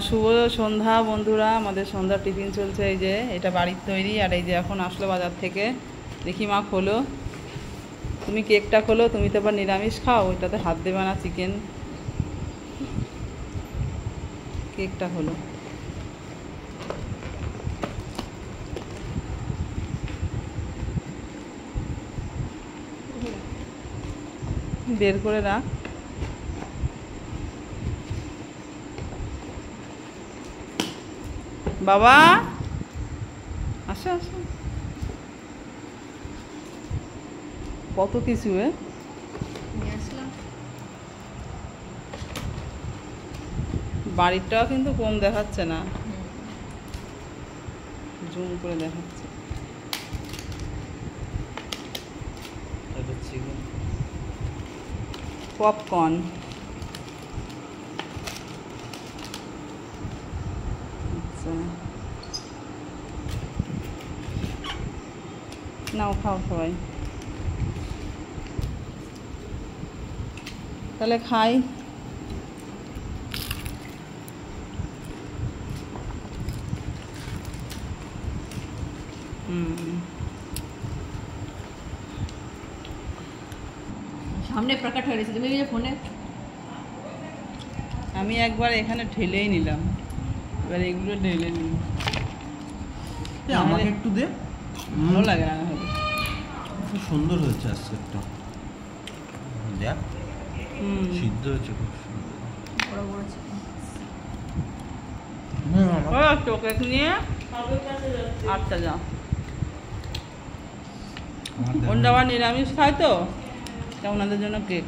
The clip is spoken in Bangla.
শুভ সন্ধ্যা বন্ধুরা। আমাদের সন্ধ্যার টিফিন চলছে। এই যে এটা বাড়ির তৈরি, আর এই যে এখন আসলো বাজার থেকে। দেখি মা খোলো, তুমি কেকটা খোলো। তুমি তো আবার নিরামিষ খাও, ওইটাতে হাত দেবে না। চিকেন কেকটা খোলো। বের করে রাখ। বাবা আসো আসো। কত কিছু বাড়িটাও কিন্তু কম দেখাচ্ছে না, জুম করে দেখাচ্ছে। পপকর্ন, আচ্ছা নাও খাও সবাই, তাহলে খাই। সামনে প্রকট হয়ে গেছে, তুমি যে ফোনে আমি একবার এখানে ঠেলেই নিলাম, এবার এগুলো ঢেলে নিই। আমাকে একটু দে, ভালো লাগে না হলে। খুব সুন্দর হয়েছে আজকেরটা, দেখ সিদ্ধ হয়েছে খুব সুন্দর। বড় বড় চিকেন। কেক নিয়ে আচ্ছা যাও। ওনারা আবার নিরামিষ খায় তো, ওনাদের জন্য কেক।